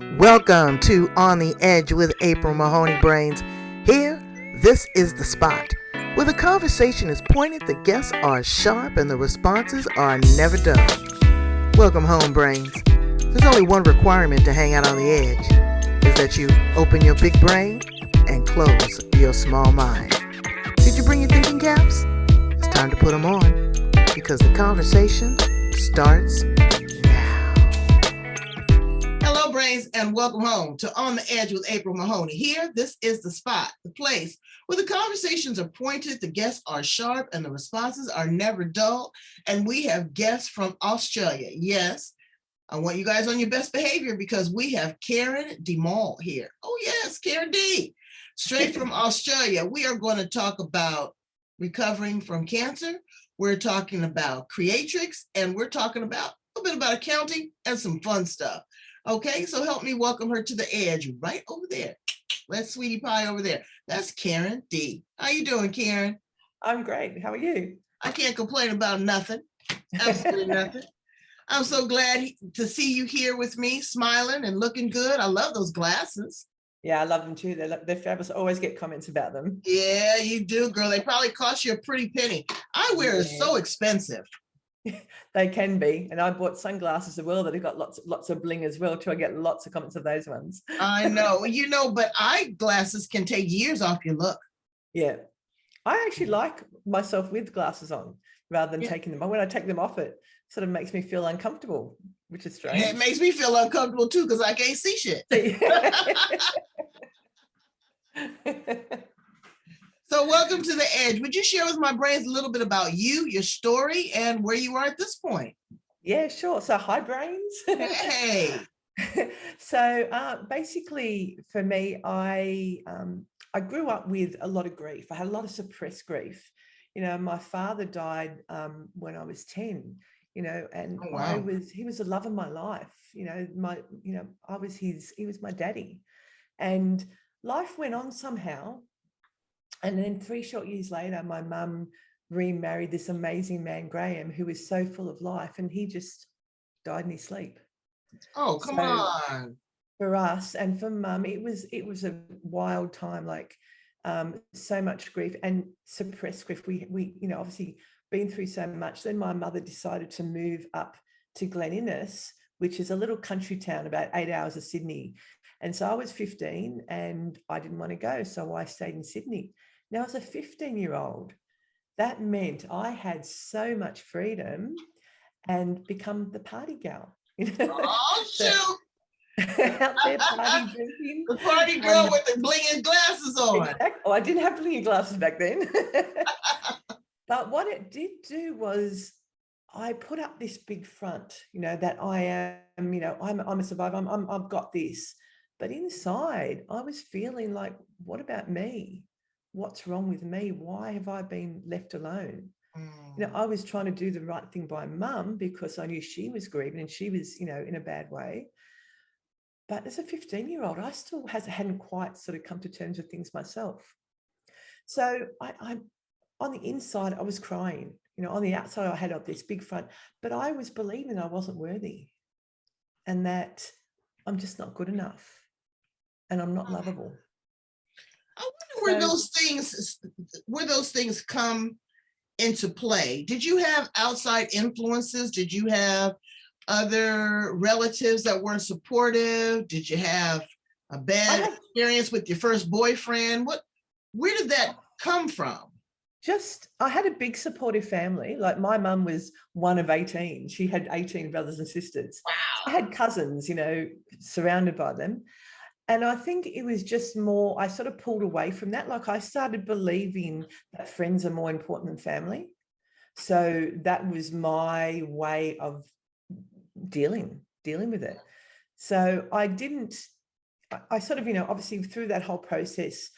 Welcome to On the Edge with April Mahoney Brains. Here, this is the spot where the conversation is pointed, the guests are sharp, and the responses are never dull. Welcome home, Brains. There's only one requirement to hang out on the edge, is that you open your big brain and close your small mind. Did you bring your thinking caps? It's time to put them on, because the conversation starts now. Hello, Brains, and welcome home to On the Edge with April Mahoney. Here, this is the spot, the place where the conversations are pointed, the guests are sharp, and the responses are never dull. And we have guests from Australia. Yes, I want you guys on your best behavior because we have Karyn D. here. Oh, yes, Karyn D. Straight from Australia. We are going to talk about recovering from cancer. We're talking about creatrix, and we're talking about a little bit about accounting and some fun stuff. Okay, so help me welcome her to the edge right over there. That's Sweetie Pie over there. That's Karyn D. How you doing, Karyn? I'm great. How are you? I can't complain about nothing. Absolutely nothing. I'm so glad to see you here with me, smiling and looking good. I love those glasses. Yeah, I love them too. They're fabulous. I always get comments about them. Yeah, you do, girl. They probably cost you a pretty penny. Eyewear is so expensive. They can be. And I bought sunglasses as well that have got lots of bling as well too. I get lots of comments of those ones. I know, but eyeglasses can take years off your look. Yeah. I actually like myself with glasses on rather than taking them off. When I take them off, it sort of makes me feel uncomfortable, which is strange. It makes me feel uncomfortable too because I can't see shit. So welcome to the edge. Would you share with my brains a little bit about you, your story, and where you are at this point? Yeah, sure. So hi, brains. Hey. So basically for me, I grew up with a lot of grief. I had a lot of suppressed grief. You know, my father died when I was 10, and oh, wow. he was the love of my life. He was my daddy. And life went on somehow. And then 3 short years later, my mum remarried this amazing man, Graham, who was so full of life, and he just died in his sleep. Oh, come on. For us and for mum, it was a wild time, like so much grief and suppressed grief. We obviously been through so much. Then my mother decided to move up to Glen Innes, which is a little country town about 8 hours of Sydney. And so I was 15 and I didn't want to go. So I stayed in Sydney. Now, as a 15-year-old, that meant I had so much freedom and become the party gal. Oh, shoot. Out there party drinking. The party girl with the blinging glasses on. Exactly. Oh, I didn't have blinging glasses back then. But what it did do was I put up this big front, that I am, I'm a survivor. I've got this. But inside, I was feeling like, what about me? What's wrong with me? Why have I been left alone? I was trying to do the right thing by mum because I knew she was grieving and she was, in a bad way. But as a 15-year-old, I still hadn't quite sort of come to terms with things myself. So I on the inside, I was crying. On the outside, I had this big front, but I was believing I wasn't worthy and that I'm just not good enough and I'm not lovable. I wonder where those things come into play. Did you have outside influences? Did you have other relatives that weren't supportive? Did you have a bad experience with your first boyfriend? Where did that come from? I had a big supportive family. Like my mum was one of 18. She had 18 brothers and sisters. Wow. I had cousins, surrounded by them. And I think it was just more, I sort of pulled away from that. Like I started believing that friends are more important than family. So that was my way of dealing with it. So I sort of, obviously through that whole process,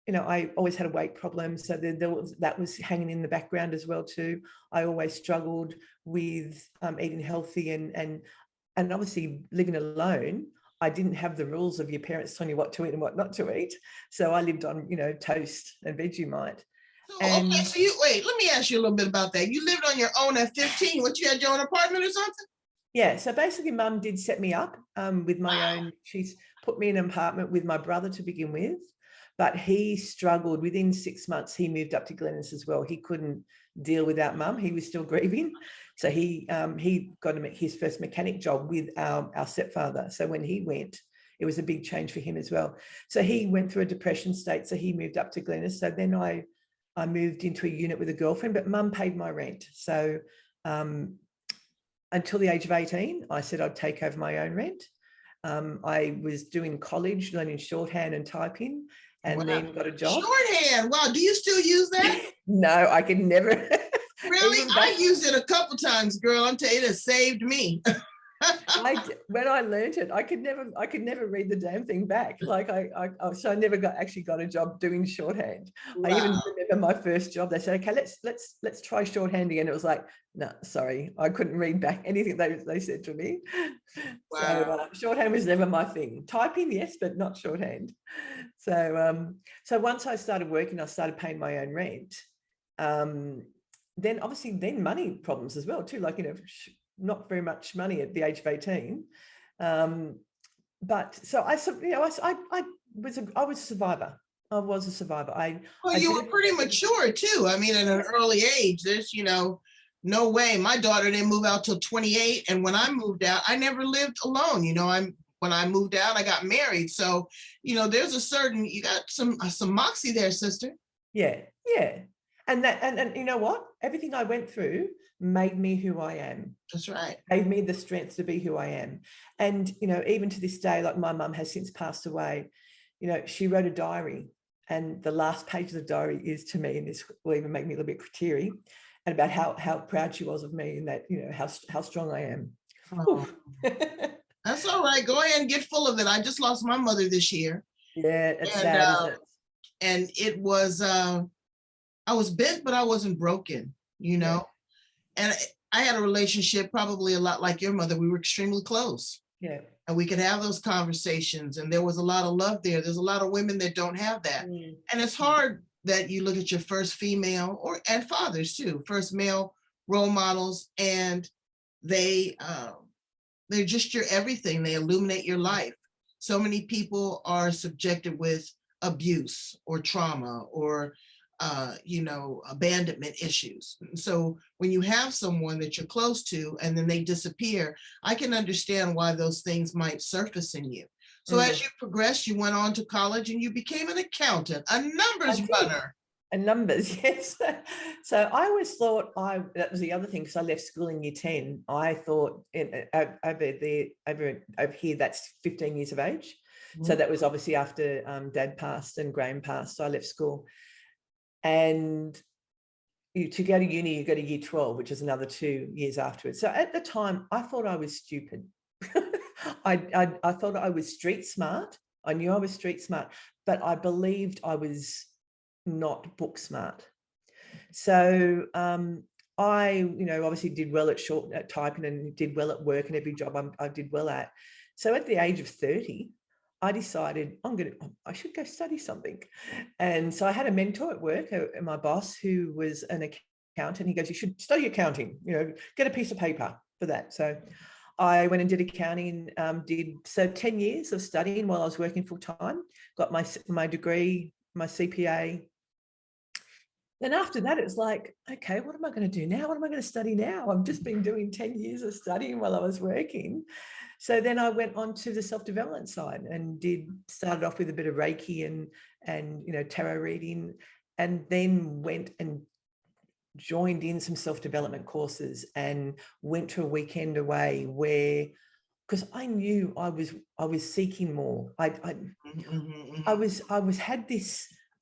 I always had a weight problem. So that was hanging in the background as well too. I always struggled with eating healthy and obviously living alone. I didn't have the rules of your parents telling you what to eat and what not to eat. So I lived on, toast and Vegemite. Okay, so let me ask you a little bit about that. You lived on your own at 15. What, you had your own apartment or something? Yeah, so basically mum did set me up with my own, she's put me in an apartment with my brother to begin with, but he struggled. Within 6 months, he moved up to Glennis as well. He couldn't deal without mum. He was still grieving. So he got his first mechanic job with our stepfather. So when he went, it was a big change for him as well. So he went through a depression state. So he moved up to Glennis. So then I moved into a unit with a girlfriend, but mum paid my rent. So until the age of 18, I said I'd take over my own rent. I was doing college, learning shorthand and typing, and then got a job. Shorthand. Wow. Do you still use that? No, I could never. Really? I used it a couple times, girl. I'm telling you, it has saved me. When I learned it, I could never read the damn thing back. Like so I never actually got a job doing shorthand. Wow. I even remember my first job. They said, okay, let's try shorthand again. It was like, no, sorry, I couldn't read back anything they said to me. Wow. So shorthand was never my thing. Typing, yes, but not shorthand. So once I started working, I started paying my own rent. Then obviously money problems as well too. Like, not very much money at the age of 18. But so I was a survivor. I was a survivor. You were pretty mature too. I mean, at an early age, there's, no way. My daughter didn't move out till 28. And when I moved out, I never lived alone. When I moved out, I got married. So, there's you got some moxie there, sister. Yeah. Yeah. And you know what? Everything I went through made me who I am. That's right. Gave me the strength to be who I am. And, even to this day, like my mum has since passed away, she wrote a diary, and the last page of the diary is to me, and this will even make me a little bit teary, and about how proud she was of me, and that, how strong I am. Oh. That's all right. Go ahead and get full of it. I just lost my mother this year. Yeah, it's sad, isn't it? And it was, I was bent, but I wasn't broken, Yeah. And I had a relationship probably a lot like your mother. We were extremely close. Yeah. And we could have those conversations, and there was a lot of love there. There's a lot of women that don't have that. And it's hard that you look at your first female and fathers too, first male role models, and they're just your everything. They illuminate your life. So many people are subjected with abuse or trauma or abandonment issues. So when you have someone that you're close to and then they disappear, I can understand why those things might surface in you. So as you progressed, you went on to college and you became an accountant, a numbers runner. And numbers, yes. So I always thought that was the other thing, because I left school in year 10. I thought over here, that's 15 years of age. So that was obviously after Dad passed and Graham passed. So I left school. And to go to uni, you go to year 12, which is another 2 years afterwards. So at the time, I thought I was stupid. I thought I was street smart. I knew I was street smart, but I believed I was not book smart. So I, obviously did well at typing and did well at work, and every job I did well at. So at the age of 30, I decided I should go study something. And so I had a mentor at work, my boss, who was an accountant. He goes, you should study accounting, get a piece of paper for that. So I went and did accounting, did 10 years of studying while I was working full time, got my degree, my CPA. Then after that, it was like, okay, what am I going to do now? What am I going to study now? I've just been doing 10 years of studying while I was working. So then I went on to the self-development side and started off with a bit of Reiki and tarot reading, and then went and joined in some self-development courses and went to a weekend away because I knew I was seeking more. I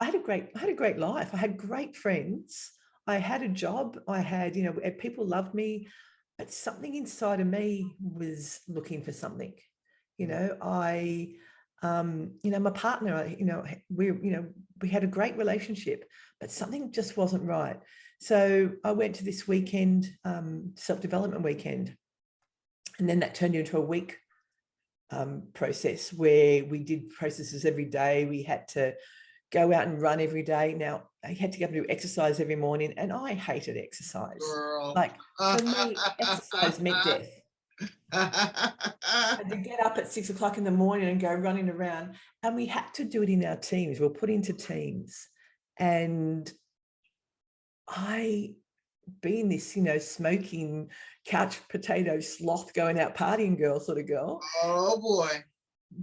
had a great life. I had great friends. I had a job. I had, people loved me, but something inside of me was looking for something. My partner, we had a great relationship, but something just wasn't right. So I went to this weekend, self-development weekend, and then that turned into a week process where we did processes every day. We had to go out and run every day. Now, I had to go and do exercise every morning, and I hated exercise. Girl. Like, for me, exercise meant death. And to get up at 6 o'clock in the morning and go running around. And we had to do it in our teams. We're put into teams. And I, being this, smoking couch potato sloth going out partying girl sort of girl. Oh boy.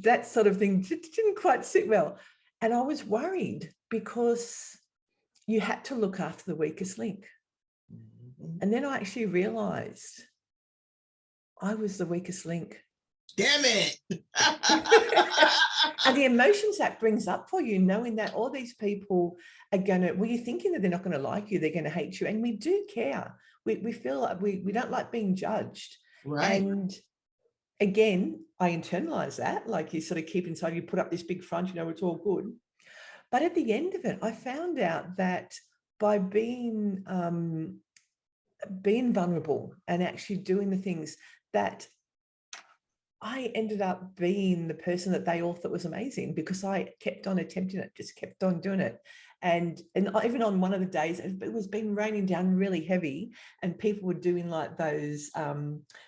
That sort of thing didn't quite sit well. And I was worried because you had to look after the weakest link. And then I actually realized I was the weakest link. Damn it. And the emotions that brings up for you, knowing that all these people are going to, you're thinking that they're not going to like you, they're going to hate you. And we do care. We feel like we don't like being judged. Right. And again, I internalize that, like you sort of keep inside, you put up this big front, it's all good. But at the end of it, I found out that by being vulnerable and actually doing the things that I ended up being the person that they all thought was amazing, because I kept on attempting it, just kept on doing it. And even on one of the days, it was been raining down really heavy, and people were doing like those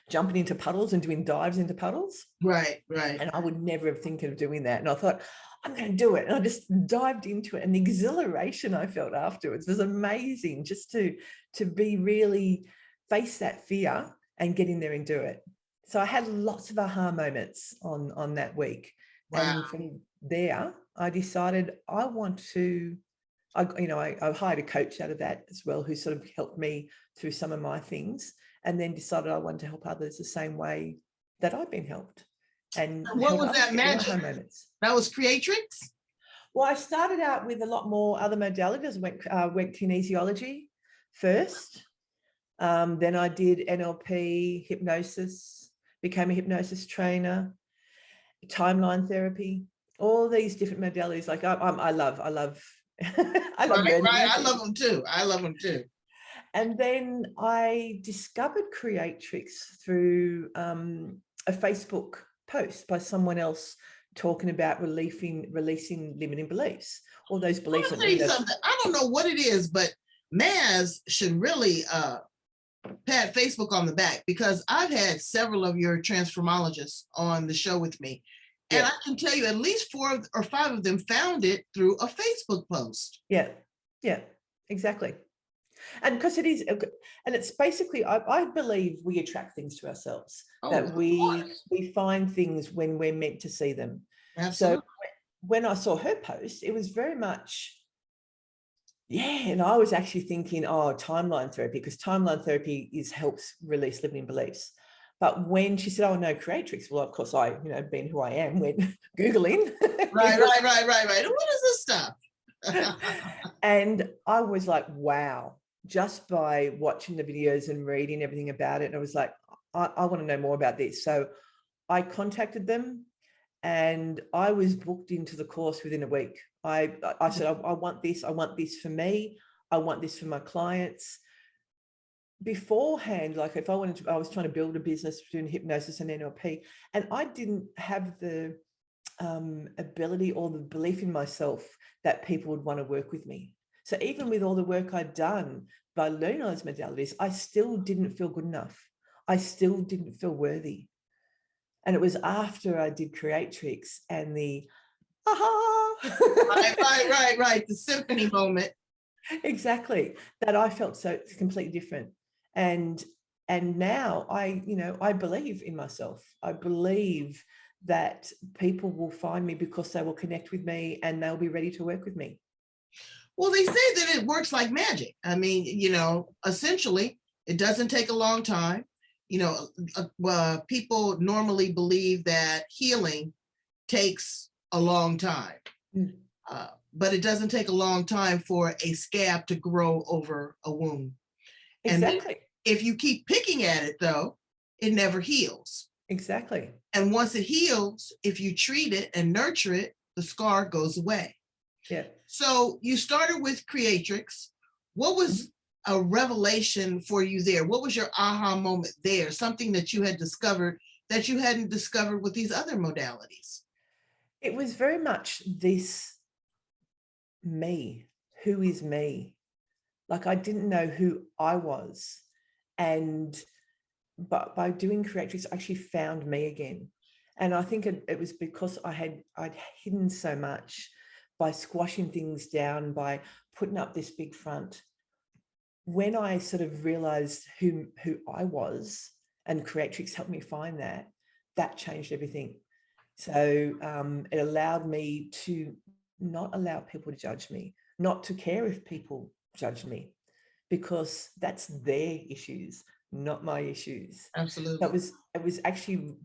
jumping into puddles and doing dives into puddles. Right. And I would never have think of doing that. And I thought, I'm going to do it. And I just dived into it. And the exhilaration I felt afterwards was amazing, just to be really face that fear and get in there and do it. So I had lots of aha moments on that week. Wow. And from there, I decided I hired a coach out of that as well, who sort of helped me through some of my things, and then decided I wanted to help others the same way that I've been helped. And what was that magic? That was Creatrix? Well, I started out with a lot more other modalities. Went kinesiology first. Then I did NLP, hypnosis, became a hypnosis trainer, timeline therapy, all these different modalities. Like I love I love right. I love them too. And then I discovered Creatrix through a Facebook post by someone else talking about releasing limiting beliefs, all those beliefs. I don't know what it is, but Maz should really pat Facebook on the back, because I've had several of your transformologists on the show with me. And I can tell you at least 4 or 5 of them found it through a Facebook post. Yeah, exactly. And because it is, and it's basically, I believe we attract things to ourselves, that we find things when we're meant to see them. Absolutely. So when I saw her post, it was very much, and I was actually thinking, timeline therapy, because timeline therapy helps release limiting beliefs. But when she said, no, Creatrix, well, of course, I, being who I am, went Googling. Right. What is this stuff? And I was like, wow, just by watching the videos and reading everything about it. And I was like, I want to know more about this. So I contacted them, and I was booked into the course within a week. I said, I want this for me. I want this for my clients. Beforehand, like if I was trying to build a business doing hypnosis and NLP, and I didn't have the ability or the belief in myself that people would want to work with me. So even with all the work I'd done by learning all those modalities, I still didn't feel good enough. I still didn't feel worthy. And it was after I did Creatrix and the right, the symphony moment. Exactly, that I felt so completely different. And now I believe in myself. I believe that people will find me because they will connect with me and they'll be ready to work with me. Well, they say that it works like magic. I mean, essentially, it doesn't take a long time. People normally believe that healing takes a long time, but it doesn't take a long time for a scab to grow over a wound. Exactly. And if you keep picking at it, though, it never heals. Exactly. And once it heals, if you treat it and nurture it, the scar goes away. Yeah. So you started with Creatrix. What was a revelation for you there? What was your aha moment there? Something that you had discovered that you hadn't discovered with these other modalities? It was very much this me. Who is me? Like I didn't know who I was. And but by doing Creatrix, I actually found me again. And I think it was because I'd hidden so much by squashing things down, by putting up this big front. When I sort of realized who I was, and Creatrix helped me find that changed everything. So it allowed me to not allow people to judge me, not to care if people judge me, because that's their issues, not my issues. Absolutely. It was actually,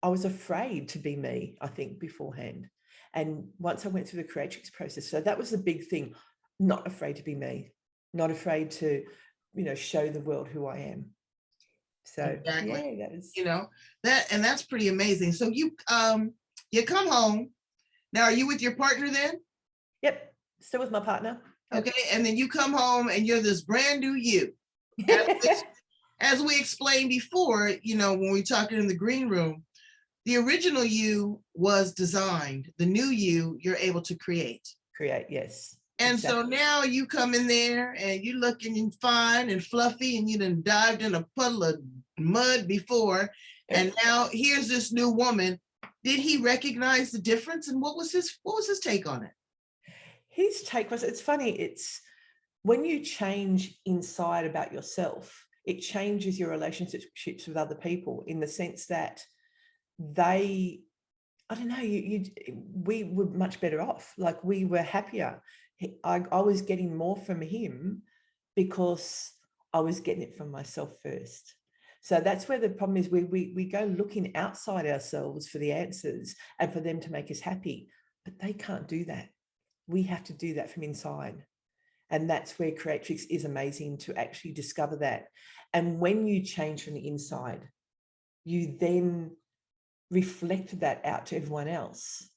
I was afraid to be me, I think, beforehand. And once I went through the Creatrix process, so that was the big thing, not afraid to be me, not afraid to, show the world who I am. So exactly. yeah, that was, and that's pretty amazing. So you come home. Now, are you with your partner then? Yep, still with my partner. Yep. Okay, and then you come home and you're this brand new you. As we explained before, when we were talking in the green room, the original you was designed. The new you're able to create. Yes. And exactly. So now you come in there and you're looking fine and fluffy, and you done dived in a puddle of mud before. And now here's this new woman. Did he recognize the difference? And what was his take on it? His take was, it's funny, it's when you change inside about yourself, it changes your relationships with other people, in the sense that we were much better off. Like, we were happier. I was getting more from him because I was getting it from myself first. So that's where the problem is. We go looking outside ourselves for the answers and for them to make us happy, but they can't do that. We have to do that from inside. And that's where Creatrix is amazing, to actually discover that. And when you change from the inside, you then reflect that out to everyone else.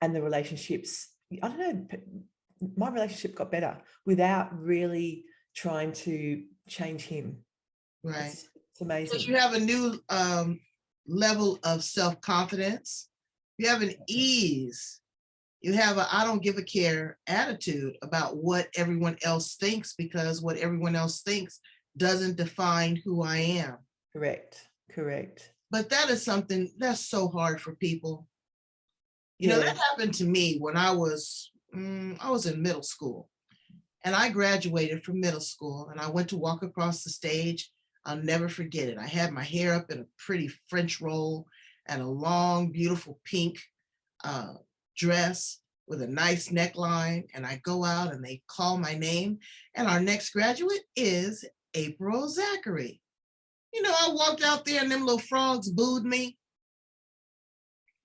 And the relationships, I don't know, my relationship got better without really trying to change him. Right. It's amazing. Because you have a new level of self-confidence. You have an ease. You have a I don't give a care attitude about what everyone else thinks, because what everyone else thinks doesn't define who I am. Correct. But that is something that's so hard for people. That happened to me when I was in middle school, and I graduated from middle school, and I went to walk across the stage. I'll never forget it. I had my hair up in a pretty French roll and a long, beautiful pink dress with a nice neckline. And I go out and they call my name, and our next graduate is April Zachary. I walked out there and them little frogs booed me.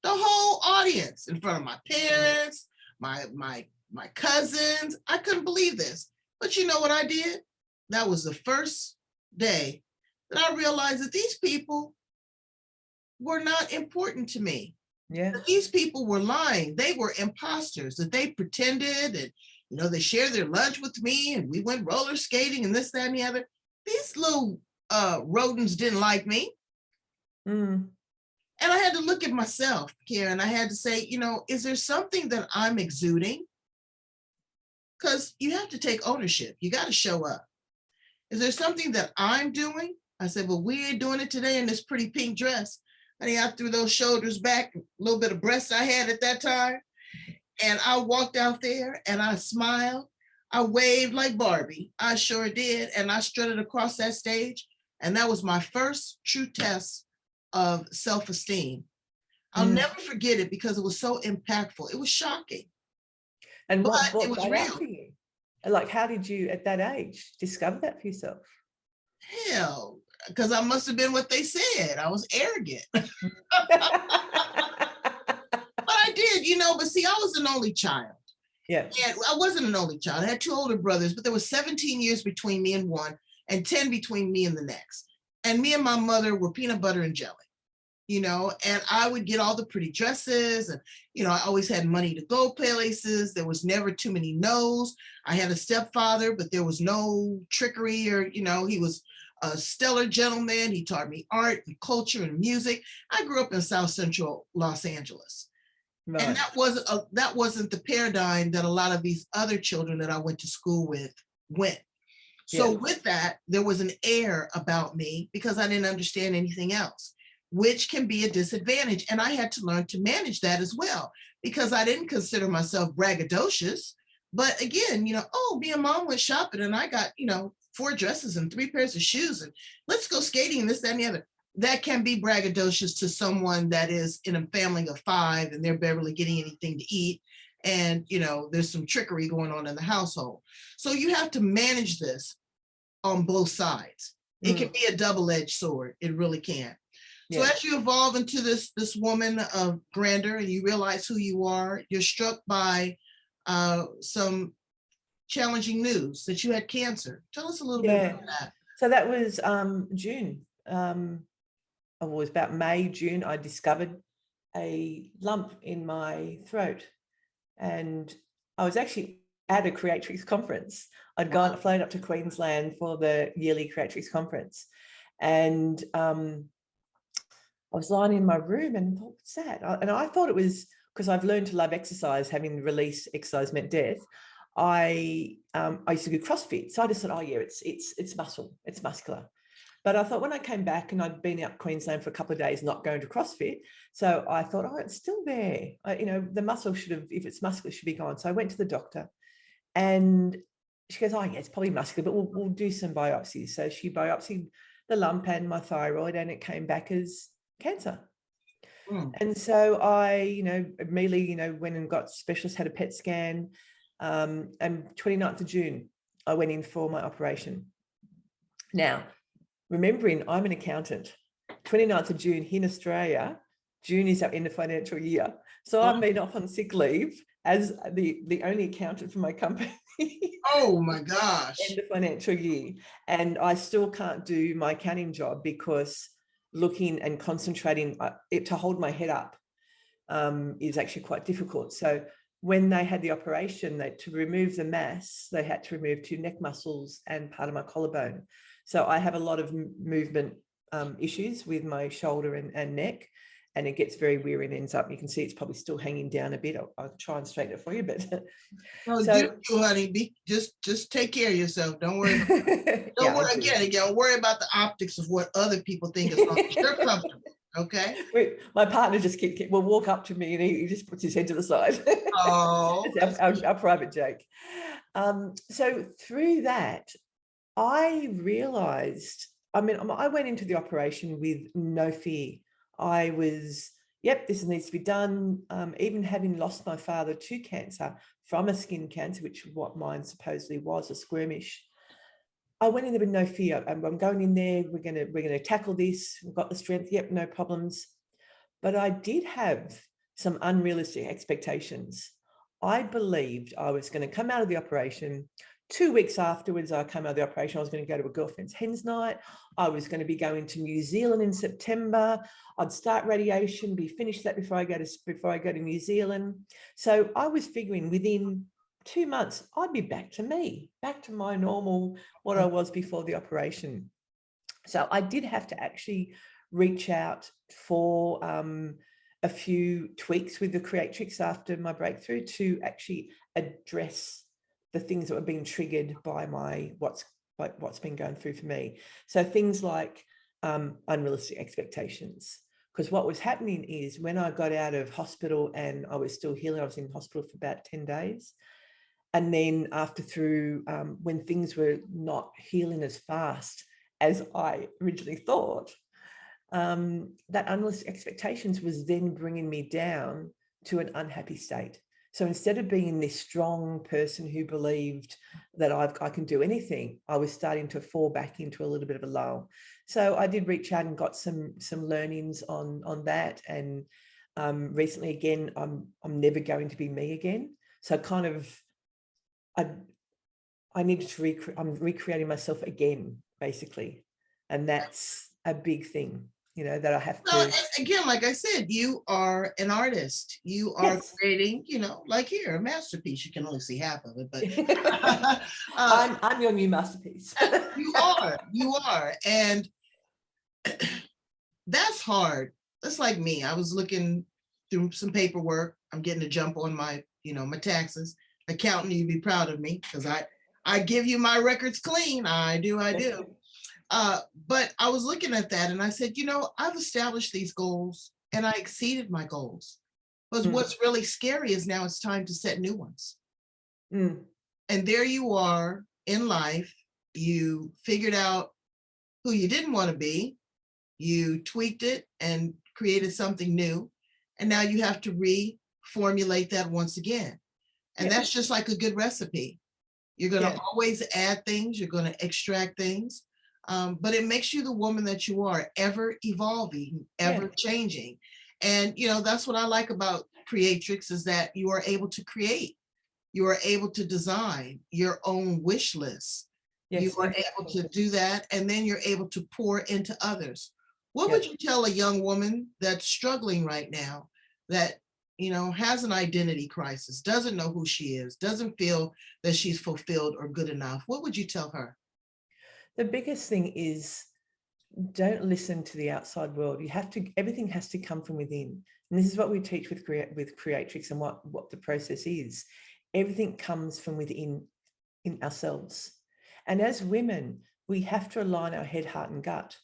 The whole audience, in front of my parents, my cousins. I couldn't believe this. But you know what I did? That was the first day that I realized that these people were not important to me. Yeah. That these people were lying. They were imposters, that they pretended, and they shared their lunch with me, and we went roller skating and this, that, and the other. These little rodents didn't like me. Mm. And I had to look at myself, Karyn. I had to say, is there something that I'm exuding? Because you have to take ownership. You got to show up. Is there something that I'm doing? I said, well, we ain't doing it today in this pretty pink dress. Honey, I threw those shoulders back, a little bit of breasts I had at that time. And I walked out there and I smiled. I waved like Barbie. I sure did. And I strutted across that stage. And that was my first true test of self-esteem. I'll never forget it because it was so impactful. It was shocking. And what it was real. For you? Like, how did you at that age discover that for yourself? Hell, because I must have been what they said. I was arrogant. But I did, but see, I was an only child. Yeah. And I wasn't an only child. I had two older brothers, but there was 17 years between me and one and 10 between me and the next. And me and my mother were peanut butter and jelly, and I would get all the pretty dresses, and, I always had money to go places. There was never too many no's. I had a stepfather, but there was no trickery, or, he was a stellar gentleman. He taught me art and culture and music. I grew up in South Central Los Angeles. Right. And that wasn't the paradigm that a lot of these other children that I went to school with went. So with that, there was an air about me because I didn't understand anything else, which can be a disadvantage. And I had to learn to manage that as well, because I didn't consider myself braggadocious. But again, oh, me and mom went shopping and I got, 4 dresses and 3 pairs of shoes and let's go skating and this, that, and the other. That can be braggadocious to someone that is in a family of 5 and they're barely getting anything to eat. And, there's some trickery going on in the household. So you have to manage this on both sides. It can be a double-edged sword. It really can. So as you evolve into this woman of grandeur and you realize who you are, you're struck by some challenging news that you had cancer. Tell us a little bit about that. So that was June. It was about May, June. I discovered a lump in my throat, and I was actually at a Creatrix conference. I'd flown up to Queensland for the yearly Creatrix conference, and I was lying in my room and thought, what's that? And I thought it was because I've learned to love exercise, having released Exercise Meant Death. I used to do CrossFit. So I just thought, oh yeah, it's muscle, it's muscular. But I thought when I came back and I'd been out Queensland for a couple of days, not going to CrossFit. So I thought, oh, it's still there. The muscle should have, if it's muscular, it should be gone. So I went to the doctor and she goes, oh yeah, it's probably muscular, but we'll do some biopsies. So she biopsied the lump and my thyroid and it came back as cancer. And so I, immediately, went and got specialists, had a PET scan. And 29th of June, I went in for my operation. Now, remembering I'm an accountant, 29th of June here in Australia, June is our end of financial year. So I've been off on sick leave as the only accountant for my company. Oh my gosh. End of financial year. And I still can't do my accounting job because looking and concentrating to hold my head up is actually quite difficult. So when they had the operation, to remove the mass, they had to remove 2 neck muscles and part of my collarbone. So I have a lot of movement issues with my shoulder and neck, and it gets very weird and ends up, you can see it's probably still hanging down a bit. I'll try and straighten it for you, but. You, honey, just take care of yourself. Don't worry. Don't worry about the optics of what other people think is wrong. You're comfortable. Okay. My partner just will walk up to me and he just puts his head to the side. Oh, it's our private joke. So through that, I realized, I went into the operation with no fear. I was, this needs to be done. Even having lost my father to cancer from a skin cancer, which what mine supposedly was, a squirmish. I went in there with no fear. I'm going in there. We're gonna tackle this. We've got the strength. No problems. But I did have some unrealistic expectations. I believed I was going to come out of the operation. 2 weeks afterwards, I came out of the operation. I was going to go to a girlfriend's hen's night. I was going to be going to New Zealand in September. I'd start radiation, be finished that before I go to New Zealand. So I was figuring within 2 months, I'd be back to my normal, what I was before the operation. So I did have to actually reach out for a few tweaks with the Creatrix after my breakthrough to actually address the things that were being triggered by what's been going through for me. So things like unrealistic expectations. Because what was happening is when I got out of hospital and I was still healing, I was in hospital for about 10 days. And then when things were not healing as fast as I originally thought, that unrealistic expectations was then bringing me down to an unhappy state. So instead of being this strong person who believed that I can do anything, I was starting to fall back into a little bit of a lull. So I did reach out and got some learnings on that. And recently, again, I'm never going to be me again. So kind of, I needed to I'm recreating myself again, basically. And that's a big thing, that I have to. Again, like I said, you are an artist. You are creating, like here, a masterpiece. You can only see half of it, but I'm your new masterpiece. You are. And that's hard. That's like me. I was looking through some paperwork. I'm getting a jump on my, my taxes. Accountant, you'd be proud of me because I give you my records clean. I do. But I was looking at that and I said, I've established these goals and I exceeded my goals. But what's really scary is now it's time to set new ones. And there you are in life. You figured out who you didn't want to be. You tweaked it and created something new. And now you have to reformulate that once again. And that's just like a good recipe. You're going to always add things. You're going to extract things. But it makes you the woman that you are, ever evolving, ever changing. And, that's what I like about Creatrix, is that you are able to create. You are able to design your own wish list. Yes, you are able to do that. And then you're able to pour into others. What would you tell a young woman that's struggling right now, that, has an identity crisis, doesn't know who she is, doesn't feel that she's fulfilled or good enough? What would you tell her? The biggest thing is, don't listen to the outside world. Everything has to come from within. And this is what we teach with Creatrix, and what the process is. Everything comes from within, in ourselves. And as women, we have to align our head, heart, and gut.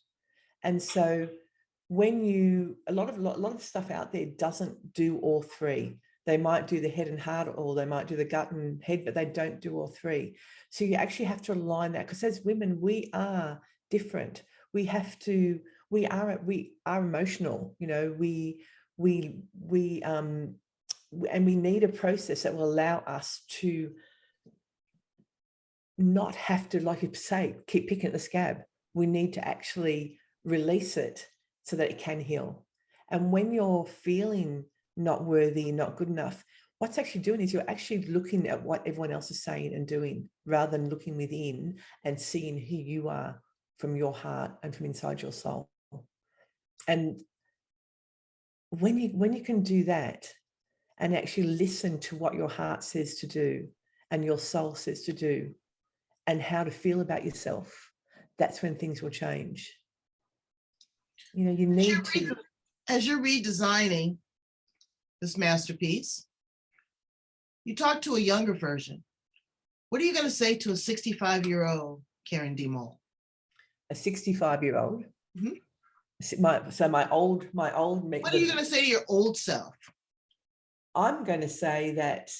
And so when a lot of stuff out there doesn't do all three. They might do the head and heart, or they might do the gut and head, but they don't do all three. So you actually have to align that, because as women, we are different. We are emotional, and we need a process that will allow us to not have to, like you say, keep picking at the scab. We need to actually release it so that it can heal. And when you're feeling not worthy, not good enough, what's actually doing is you're actually looking at what everyone else is saying and doing, rather than looking within and seeing who you are from your heart and from inside your soul. And when you can do that and actually listen to what your heart says to do and your soul says to do and how to feel about yourself, that's when things will change. You need to... As you're redesigning this masterpiece, you talk to a younger version. What are you going to say to a 65-year-old Karyn DeMol? A 65-year-old? Mm-hmm. My old me. What are you going to say to your old self? I'm going to say that,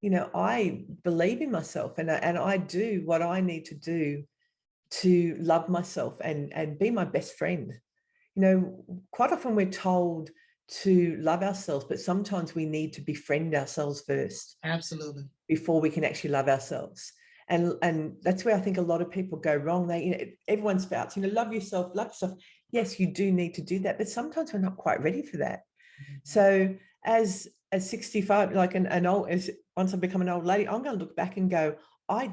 I believe in myself, and I do what I need to do to love myself and be my best friend. Quite often we're told to love ourselves, but sometimes we need to befriend ourselves first. Absolutely. Before we can actually love ourselves. And that's where I think a lot of people go wrong. Everyone spouts, love yourself. Yes, you do need to do that, but sometimes we're not quite ready for that. Mm-hmm. So as 65, like once I become an old lady, I'm going to look back and go, I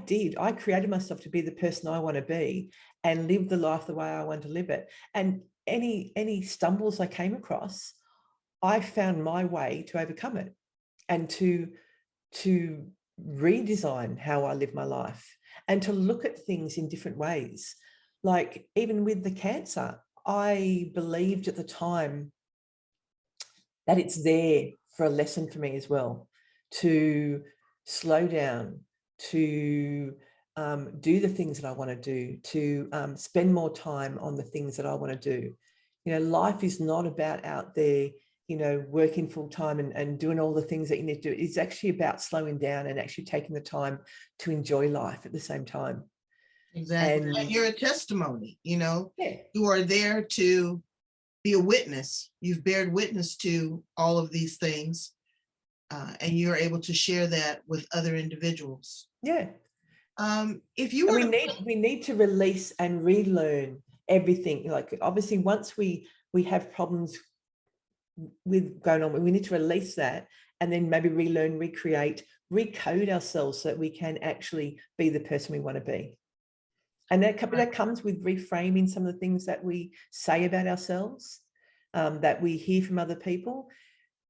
created myself to be the person I want to be and live the life the way I want to live it. And any stumbles I came across, I found my way to overcome it and to redesign how I live my life and to look at things in different ways. Like even with the cancer, I believed at the time that it's there for a lesson for me as well, to slow down, to do the things that I want to do, to spend more time on the things that I want to do. Life is not about out there, working full time and doing all the things that you need to do. It's actually about slowing down and actually taking the time to enjoy life at the same time. Exactly. And you're a testimony, you are there to be a witness. You've bared witness to all of these things, and you're able to share that with other individuals. Yeah. If you were we need to release and relearn everything. Like obviously once we have problems with going on, we need to release that and then maybe relearn, recreate, recode ourselves so that we can actually be the person we want to be. And that comes with reframing some of the things that we say about ourselves, that we hear from other people,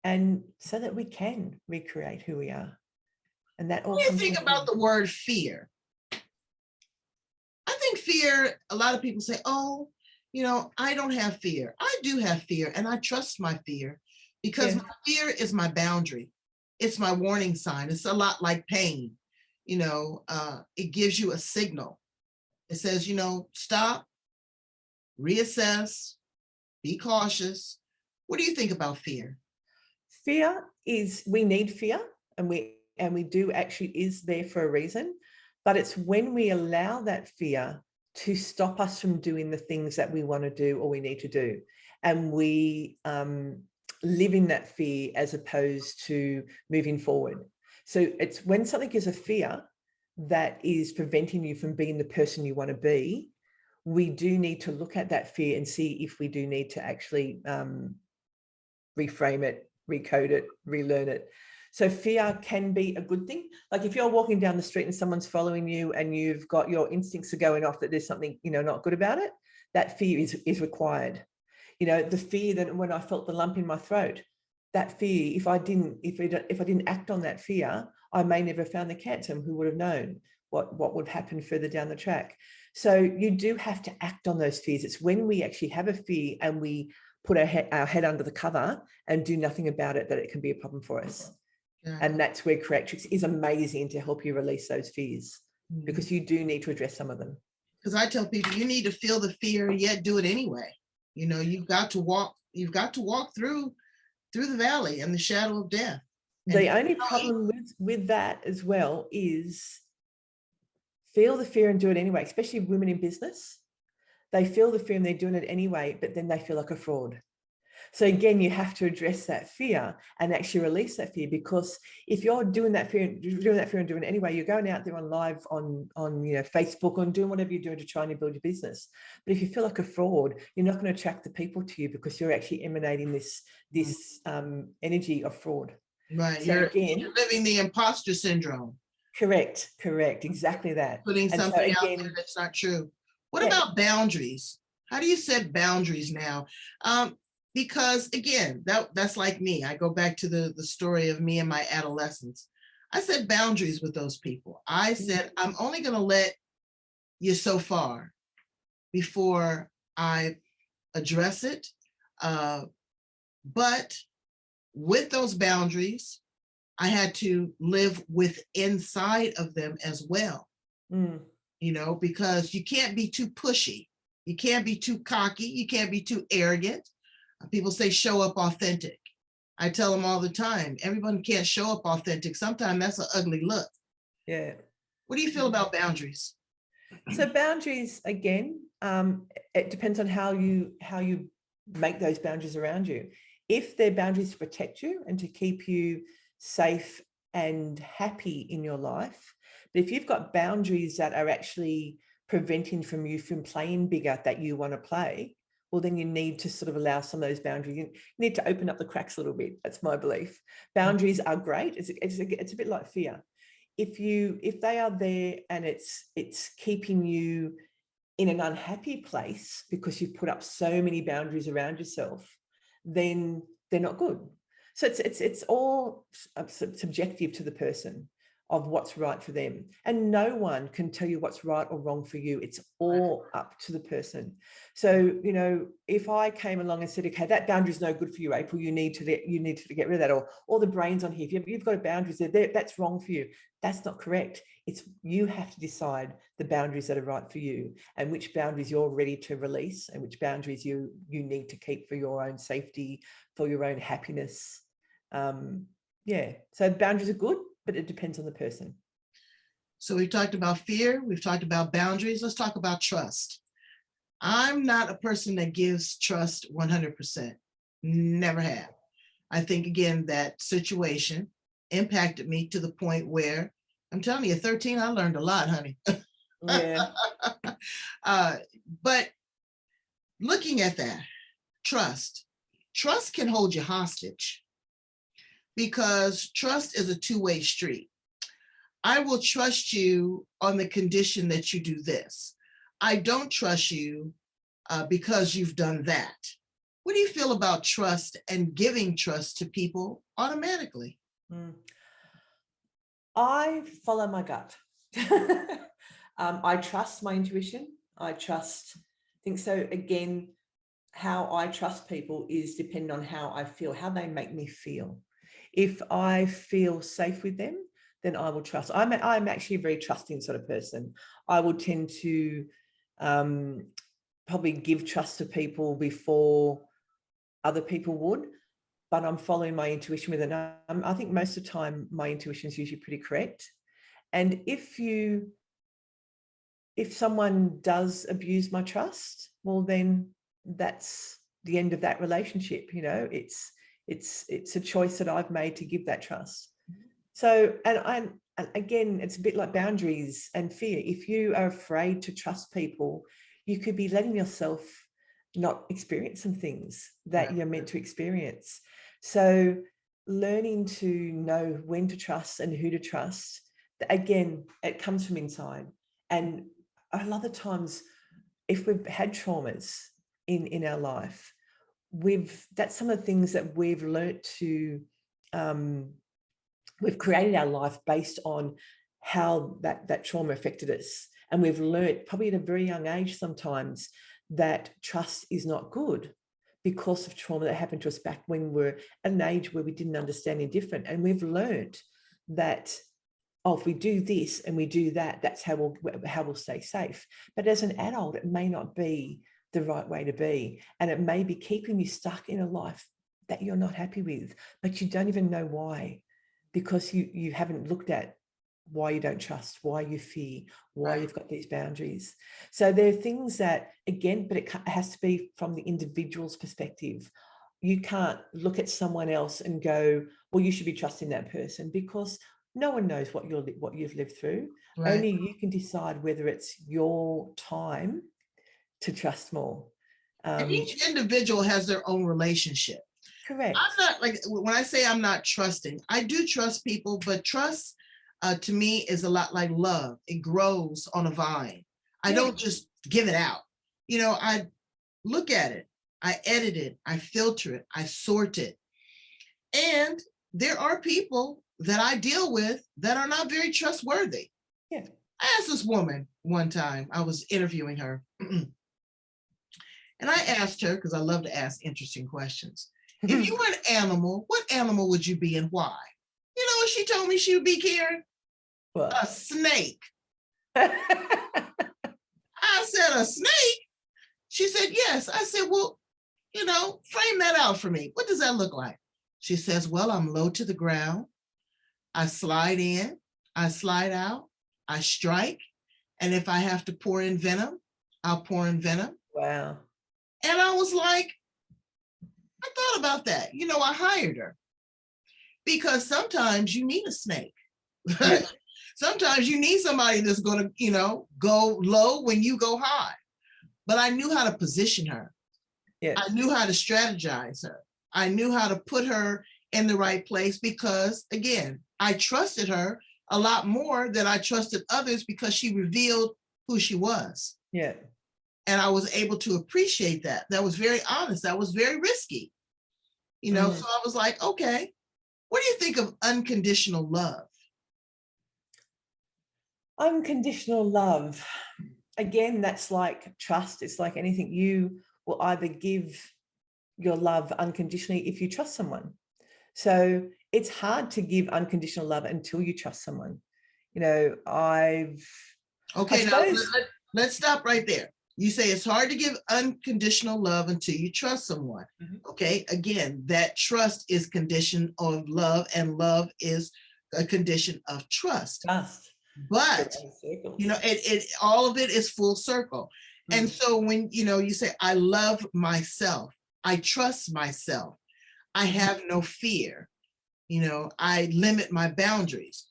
and so that we can recreate who we are. And that all What do you think about the word fear? I think fear, a lot of people say, oh, I don't have fear. I do have fear, and I trust my fear because my fear is my boundary. It's my warning sign. It's a lot like pain. it gives you a signal. It says, stop, reassess, be cautious. What do you think about fear? Fear we need fear, and we do actually is there for a reason, but it's when we allow that fear to stop us from doing the things that we want to do or we need to do. And we live in that fear as opposed to moving forward. So it's when something is a fear that is preventing you from being the person you want to be, we do need to look at that fear and see if we do need to actually reframe it, recode it, relearn it. So fear can be a good thing. Like if you're walking down the street and someone's following you and you've got your instincts are going off that there's something, not good about it, that fear is required. The fear that when I felt the lump in my throat, that fear, if I didn't act on that fear, I may never have found the cancer, and who would have known what would happen further down the track. So you do have to act on those fears. It's when we actually have a fear and we put our head under the cover and do nothing about it that it can be a problem for us. Yeah. And that's where Correctrix is amazing to help you release those fears, because you do need to address some of them. Because I tell people you need to feel the fear yet do it anyway. You've got to walk through the valley and the shadow of death. The only problem with that as well is feel the fear and do it anyway, especially women in business. They feel the fear and they're doing it anyway, but then they feel like a fraud. So again, you have to address that fear and actually release that fear, because if you're doing that fear and doing it anyway, you're going out there on live on Facebook and doing whatever you're doing to try and build your business. But if you feel like a fraud, you're not going to attract the people to you, because you're actually emanating this energy of fraud. Right. So you're living the imposter syndrome. Correct. Exactly that. Putting something out there that's not true. What about boundaries? How do you set boundaries now? Because again, that's like me. I go back to the story of me and my adolescence. I set boundaries with those people. I said, I'm only going to let you so far before I address it. But with those boundaries, I had to live with inside of them as well. Because you can't be too pushy. You can't be too cocky. You can't be too arrogant. People say show up authentic. I tell them all the time, everyone can't show up authentic. Sometimes that's an ugly look. Yeah. What do you feel about boundaries? So boundaries, again, it depends on how you make those boundaries around you. If they're boundaries to protect you and to keep you safe and happy in your life, but if you've got boundaries that are actually preventing you from playing bigger that you want to play, well, then you need to sort of allow some of those boundaries. You need to open up the cracks a little bit. That's my belief. Boundaries are great. It's a bit like fear. If they are there and it's keeping you in an unhappy place because you've put up so many boundaries around yourself, then they're not good. So it's all subjective to the person of what's right for them. And no one can tell you what's right or wrong for you. It's all up to the person. So, if I came along and said, okay, that boundary is no good for you, April, you need to get rid of that, or the brains on here, if you've got a boundary there, that's wrong for you. That's not correct. It's you have to decide the boundaries that are right for you and which boundaries you're ready to release and which boundaries you need to keep for your own safety, for your own happiness. So boundaries are good, but it depends on the person. So we've talked about fear, we've talked about boundaries. Let's talk about trust. I'm not a person that gives trust 100%. Never have. I think, again, that situation impacted me to the point where, I'm telling you, at 13, I learned a lot, honey. Yeah. But looking at that, trust can hold you hostage, because trust is a two-way street. I will trust you on the condition that you do this. I don't trust you because you've done that. What do you feel about trust and giving trust to people automatically? I follow my gut. I trust my intuition. I think so. Again, how I trust people is dependent on how I feel, how they make me feel. If I feel safe with them, then I will trust. I'm actually a very trusting sort of person. I will tend to probably give trust to people before other people would, but I'm following my intuition with it. I think most of the time my intuition is usually pretty correct. And if someone does abuse my trust, well, then that's the end of that relationship. You know, it's a choice that I've made to give that trust. So, and again, it's a bit like boundaries and fear. If you are afraid to trust people, you could be letting yourself not experience some things that you're meant to experience. So learning to know when to trust and who to trust, again, it comes from inside. And a lot of times, if we've had traumas in our life, that's some of the things that we've learnt to, we've created our life based on how that trauma affected us. And we've learnt probably at a very young age sometimes that trust is not good because of trauma that happened to us back when we're at an age where we didn't understand any different. And we've learnt that, oh, if we do this and we do that, that's how we'll stay safe. But as an adult, it may not be the right way to be. And it may be keeping you stuck in a life that you're not happy with, but you don't even know why, because you haven't looked at why you don't trust, why you fear, why you've got these boundaries. So there are things that, again, but it has to be from the individual's perspective. You can't look at someone else and go, well, you should be trusting that person, because no one knows what you've lived through. Right. Only you can decide whether it's your time to trust more. And each individual has their own relationship. Correct. I'm not, like, when I say I'm not trusting, I do trust people, but trust to me is a lot like love. It grows on a vine. I don't just give it out. You know, I look at it, I edit it, I filter it, I sort it. And there are people that I deal with that are not very trustworthy. Yeah. I asked this woman one time, I was interviewing her, and I asked her, because I love to ask interesting questions. If you were an animal, what animal would you be and why? You know what she told me she would be, Karyn? What? A snake. I said, a snake? She said, yes. I said, well, you know, frame that out for me. What does that look like? She says, well, I'm low to the ground. I slide in, I slide out, I strike. And if I have to pour in venom, I'll pour in venom. Wow. And I was like, I thought about that. You know, I hired her because sometimes you need a snake. Sometimes you need somebody that's going to, you know, go low when you go high. But I knew how to position her. Yeah. I knew how to strategize her. I knew how to put her in the right place because, again, I trusted her a lot more than I trusted others because she revealed who she was. Yeah. And I was able to appreciate that. That was very honest. That was very risky. You know, so I was like, okay, what do you think of unconditional love? Unconditional love. Again, that's like trust. It's like anything. You will either give your love unconditionally if you trust someone. So it's hard to give unconditional love until you trust someone. You know, Okay, now let's stop right there. You say it's hard to give unconditional love until you trust someone. Okay, again, that trust is condition of love, and love is a condition of trust. But you know, it all of it is full circle. And so when you say, I love myself, I trust myself, I have no fear, you know, I limit my boundaries.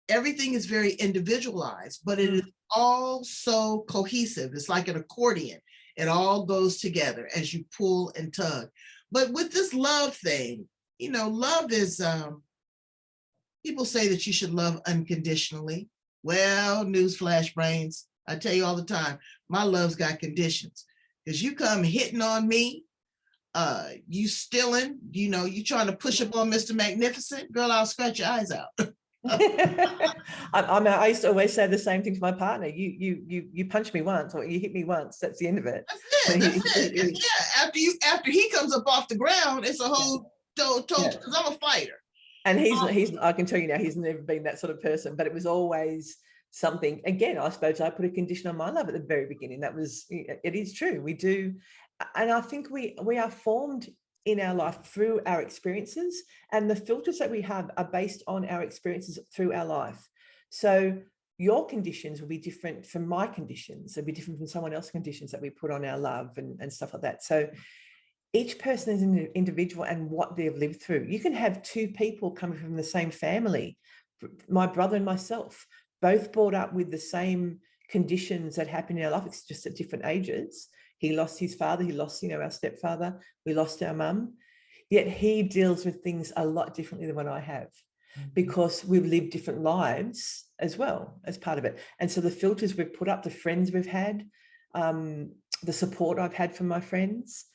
Everything is very individualized, but it is all so cohesive. It's like an accordion. It all goes together as you pull and tug. But with this love thing, you know, love is, people say that you should love unconditionally. Well, newsflash brains, I tell you all the time, my love's got conditions. Because you come hitting on me, you stealing, you know, you trying to push up on Mr. Magnificent, girl, I'll scratch your eyes out. I used to always say the same thing to my partner. You punch me once or you hit me once, that's the end of it. That's it. Yeah, after he comes up off the ground, it's a whole total, because I'm a fighter. And he's I can tell you now, he's never been that sort of person, but it was always something. Again, I suppose I put a condition on my love at the very beginning. It is true. We do. And I think we are formed in our life through our experiences, and the filters that we have are based on our experiences through our life. So your conditions will be different from my conditions. They'll be different from someone else's conditions that we put on our love and stuff like that. So each person is an individual and what they've lived through. You can have two people coming from the same family. My brother and myself, both brought up with the same conditions that happen in our life. It's just at different ages. He lost his father. He lost, our stepfather. We lost our mum. Yet he deals with things a lot differently than what I have, because we've lived different lives as well as part of it. And so the filters we've put up, the friends we've had, the support I've had from my friends,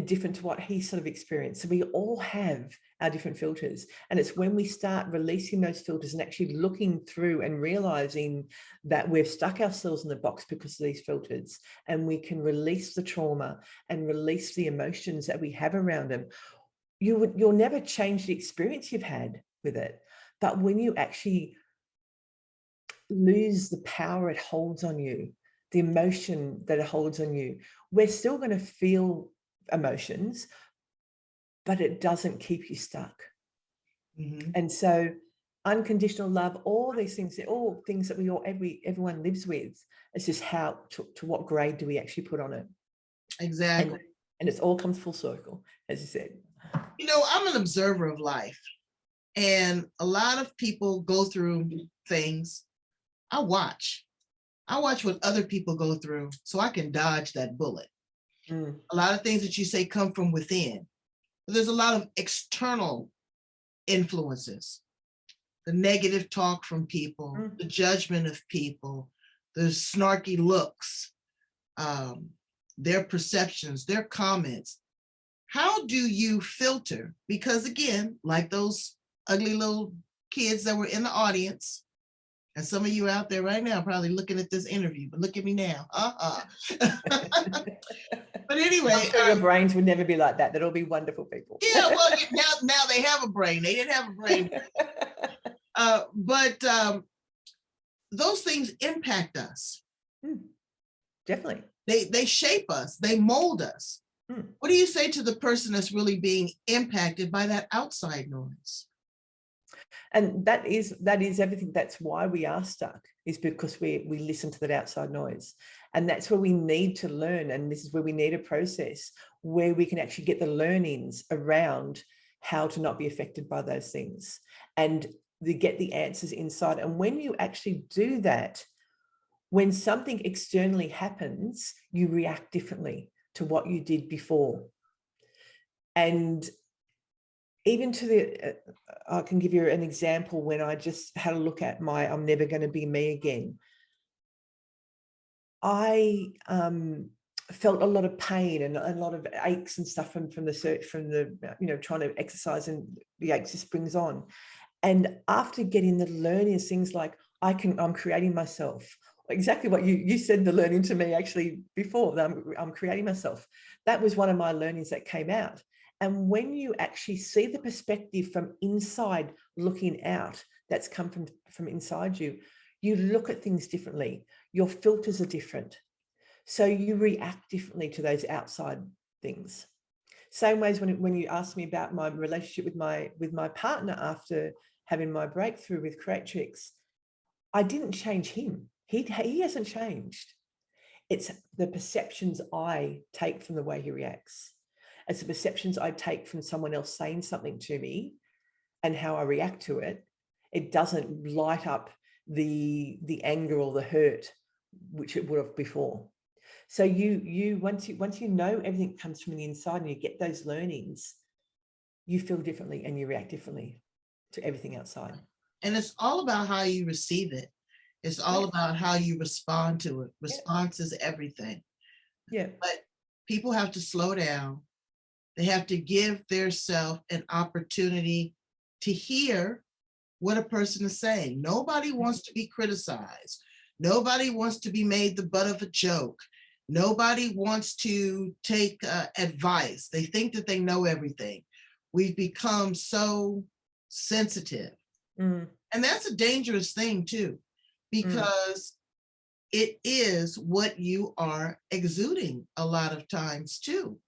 different to what he sort of experienced. So we all have our different filters, and it's when we start releasing those filters and actually looking through and realizing that we've stuck ourselves in the box because of these filters, and we can release the trauma and release the emotions that we have around them. You'll never change the experience you've had with it, but when you actually lose the power it holds on you, the emotion that it holds on you, we're still going to feel emotions, but it doesn't keep you stuck. And so unconditional love, all these things, they're all things that everyone lives with. It's just how to what grade do we actually put on it. Exactly. And it's all comes full circle, as you said. I'm an observer of life, and a lot of people go through things. I watch what other people go through so I can dodge that bullet. A lot of things that you say come from within. But there's a lot of external influences. The negative talk from people, the judgment of people, the snarky looks, their perceptions, their comments. How do you filter? Because again, like those ugly little kids that were in the audience, and some of you out there right now probably looking at this interview, but look at me now. But anyway, I'm sure your brains would never be like that. They'd all be wonderful people. Yeah, well, now they have a brain. They didn't have a brain. But those things impact us. Definitely. They shape us. They mold us. What do you say to the person that's really being impacted by that outside noise? And that is everything. That's why we are stuck, is because we listen to that outside noise. And that's where we need to learn. And this is where we need a process where we can actually get the learnings around how to not be affected by those things and get the answers inside. And when you actually do that, when something externally happens, you react differently to what you did before. And even to I can give you an example when I just had a look at I'm never going to be me again. I felt a lot of pain and a lot of aches and stuff from the trying to exercise, and the aches just brings on. And after getting the learning, things like I'm creating myself. Exactly what you said, the learning to me actually before, that I'm creating myself. That was one of my learnings that came out. And when you actually see the perspective from inside looking out, that's come from inside you, you look at things differently. Your filters are different. So you react differently to those outside things. Same ways when you asked me about my relationship with my partner after having my breakthrough with Creatrix, I didn't change him. He hasn't changed. It's the perceptions I take from the way he reacts. It's the perceptions I take from someone else saying something to me and how I react to it. It doesn't light up the anger or the hurt, which it would have before. So once you know everything comes from the inside and you get those learnings, you feel differently and you react differently to everything outside. And it's all about how you receive it. It's all about how you respond to it. Response is everything. Yeah. But people have to slow down. They have to give theirself an opportunity to hear what a person is saying. Nobody wants to be criticized. Nobody wants to be made the butt of a joke. Nobody wants to take advice. They think that they know everything. We've become so sensitive. Mm. And that's a dangerous thing too, because it is what you are exuding a lot of times too.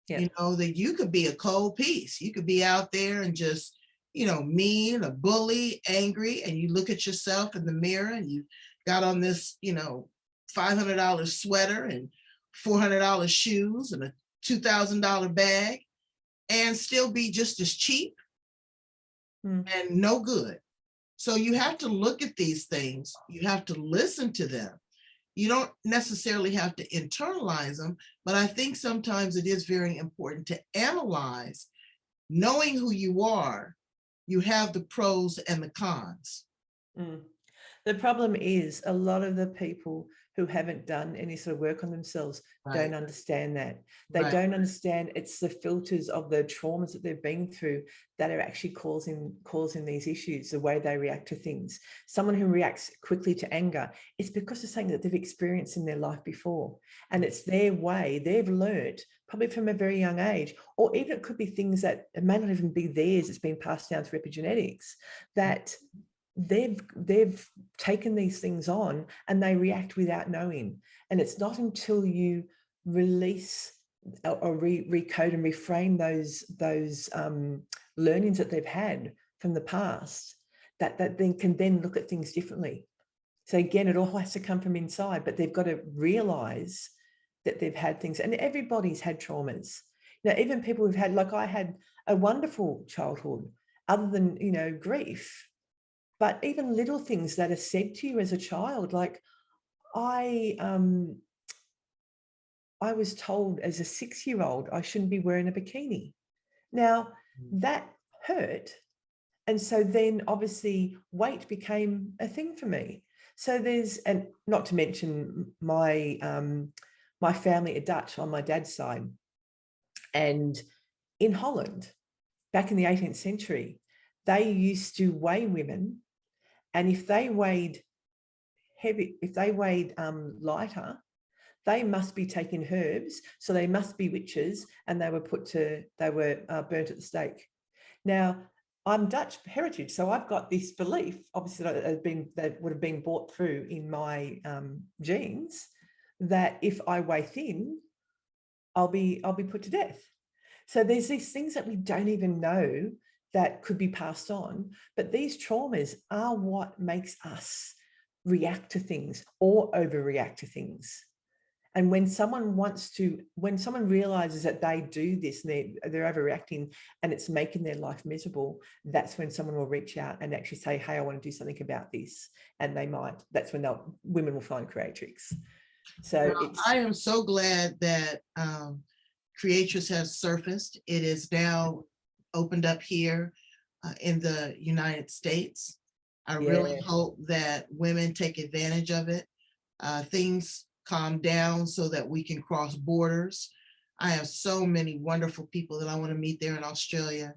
Yeah. You know, that you could be a cold piece. You could be out there and just, you know, mean, a bully, angry, and you look at yourself in the mirror and you got on this, you know, $500 sweater and $400 shoes and a $2,000 bag and still be just as cheap and no good. So you have to look at these things. You have to listen to them. You don't necessarily have to internalize them, but I think sometimes it is very important to analyze, knowing who you are. You have the pros and the cons. The problem is a lot of the people who haven't done any sort of work on themselves don't understand that. They don't understand it's the filters of the traumas that they've been through that are actually causing these issues, the way they react to things. Someone who reacts quickly to anger, it's because of something that they've experienced in their life before. And it's their way, they've learned, probably from a very young age, or even it could be things that it may not even be theirs, it's been passed down through epigenetics, that they've taken these things on and they react without knowing. And it's not until you release or recode and reframe those learnings that they've had from the past that then can then look at things differently. So again, it all has to come from inside, but they've got to realize that they've had things, and everybody's had traumas. You know, even people who've had, like I had a wonderful childhood, other than, you know, grief. But even little things that are said to you as a child, like I was told as a 6-year-old I shouldn't be wearing a bikini. Now that hurt. And so then obviously weight became a thing for me. So and not to mention my family are Dutch on my dad's side. And in Holland, back in the 18th century, they used to weigh women. And if they weighed lighter, they must be taking herbs. So they must be witches, and they were burnt at the stake. Now, I'm Dutch heritage, so I've got this belief, obviously that would have been brought through in my genes, that if I weigh thin, I'll be put to death. So there's these things that we don't even know that could be passed on, but these traumas are what makes us react to things or overreact to things. And when someone realizes that they do this and they're overreacting and it's making their life miserable, that's when someone will reach out and actually say, hey, I want to do something about this. And that's when women will find creatrix. So I am so glad that Creatrix has surfaced. It is now opened up here in the United States. I really hope that women take advantage of it. Things calm down so that we can cross borders. I have so many wonderful people that I want to meet there in Australia,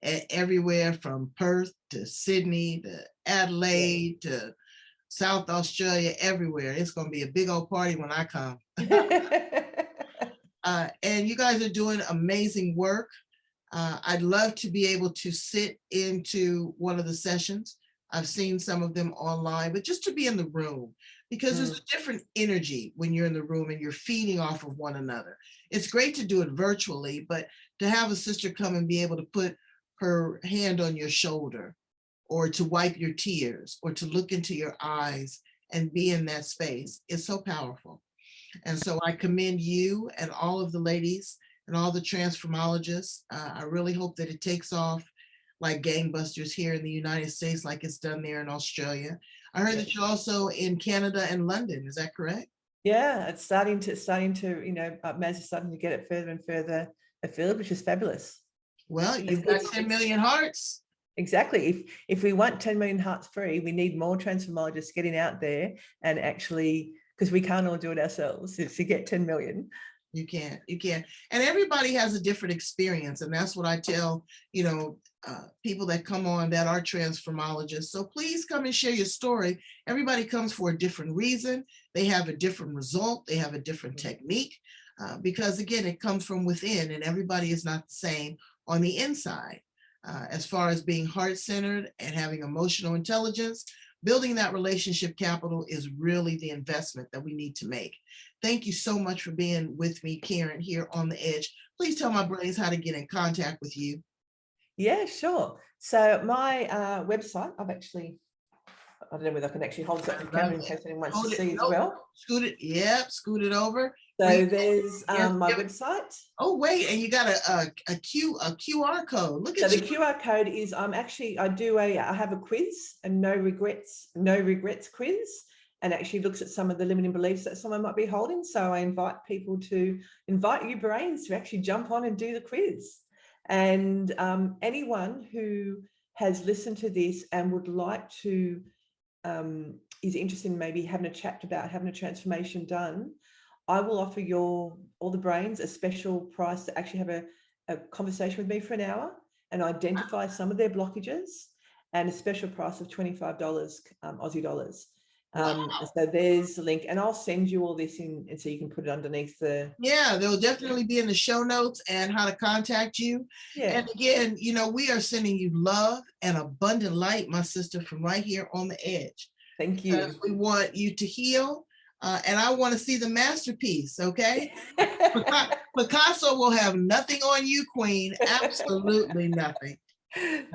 everywhere from Perth to Sydney to Adelaide to South Australia, everywhere. It's going to be a big old party when I come. And you guys are doing amazing work. I'd love to be able to sit into one of the sessions. I've seen some of them online, but just to be in the room, because there's a different energy when you're in the room and you're feeding off of one another. It's great to do it virtually, but to have a sister come and be able to put her hand on your shoulder, or to wipe your tears, or to look into your eyes and be in that space is so powerful. And so I commend you and all of the ladies and all the transformologists. I really hope that it takes off like gangbusters here in the United States, like it's done there in Australia. I heard that you're also in Canada and London. Is that correct? Yeah, it's starting to, Maz is starting to get it further and further afield, which is fabulous. Well, you've got 10 million hearts. Exactly. If we want 10 million hearts free, we need more transformologists getting out there and actually, because we can't all do it ourselves, to get 10 million. You can't. And everybody has a different experience. And that's what I tell, people that come on that are transformologists. So please come and share your story. Everybody comes for a different reason. They have a different result. They have a different technique, because again, it comes from within and everybody is not the same on the inside. as far as being heart-centered and having emotional intelligence. Building that relationship capital is really the investment that we need to make. Thank you so much for being with me, Karyn, here on The Edge. Please tell my brains how to get in contact with you. Yeah, sure. So my website, I don't know whether I can actually hold it up to the camera in case anyone wants to see as well. Scoot it over. So there's my website. Oh, wait, and you got a QR code. Look at you. So the QR code is I have a quiz, a no regrets quiz, and actually looks at some of the limiting beliefs that someone might be holding. So I invite you brains to actually jump on and do the quiz. And anyone who has listened to this and would like to is interested in maybe having a chat about having a transformation done, I will offer all the brains a special price to actually have a conversation with me for an hour and identify some of their blockages, and a special price of $25 Aussie dollars. So there's the link, and I'll send you all this in, and so you can put it underneath the. Yeah, they'll definitely be in the show notes and how to contact you. Yeah. And again, we are sending you love and abundant light, my sister, from right here on The Edge. Thank you. We want you to heal, and I want to see the masterpiece. Okay, Picasso will have nothing on you, Queen. Absolutely nothing.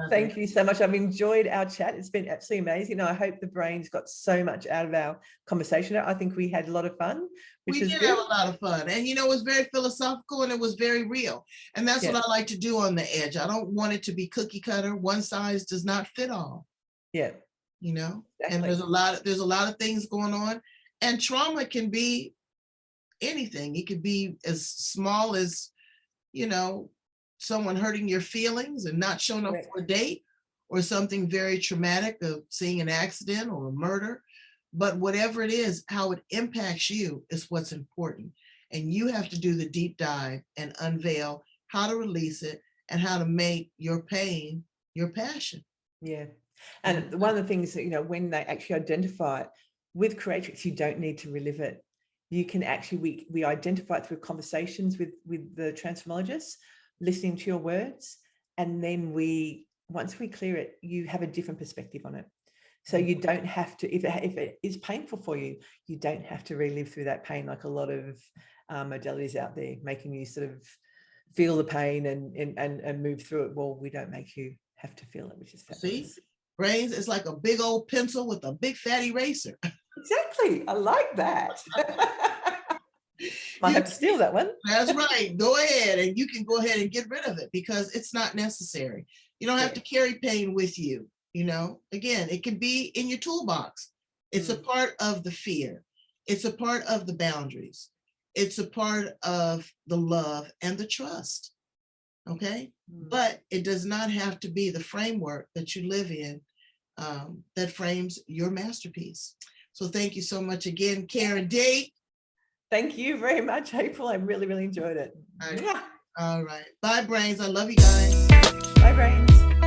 Thank you so much. I've enjoyed our chat. It's been absolutely amazing. I hope the brains got so much out of our conversation. I think we had a lot of fun. We did have a lot of fun. And, it was very philosophical and it was very real. And that's what I like to do on The Edge. I don't want it to be cookie cutter. One size does not fit all. Yeah. Exactly. And there's a lot of things going on. And trauma can be anything. It could be as small as, someone hurting your feelings and not showing up for a date, or something very traumatic of seeing an accident or a murder. But whatever it is, how it impacts you is what's important. And you have to do the deep dive and unveil how to release it and how to make your pain your passion. Yeah. And one of the things that, when they actually identify it with Creatrix, you don't need to relive it. You can actually, we identify it through conversations with the transformologists, listening to your words, and then once we clear it, you have a different perspective on it. So you don't have to, if it is painful for you, you don't have to relive through that pain like a lot of modalities out there, making you sort of feel the pain and move through it. Well, we don't make you have to feel it, which is fabulous. See, brains is like a big old pencil with a big fat eraser. Exactly. I like that. Might have to steal that one. That's right. Go ahead, and you can go ahead and get rid of it because it's not necessary. You don't have to carry pain with you. Again, it can be in your toolbox. It's a part of the fear. It's a part of the boundaries. It's a part of the love and the trust. Okay. But it does not have to be the framework that you live in that frames your masterpiece. So thank you so much again, Karyn D. Thank you very much, April. I really, really enjoyed it. All right. Bye, brains. I love you guys. Bye, brains.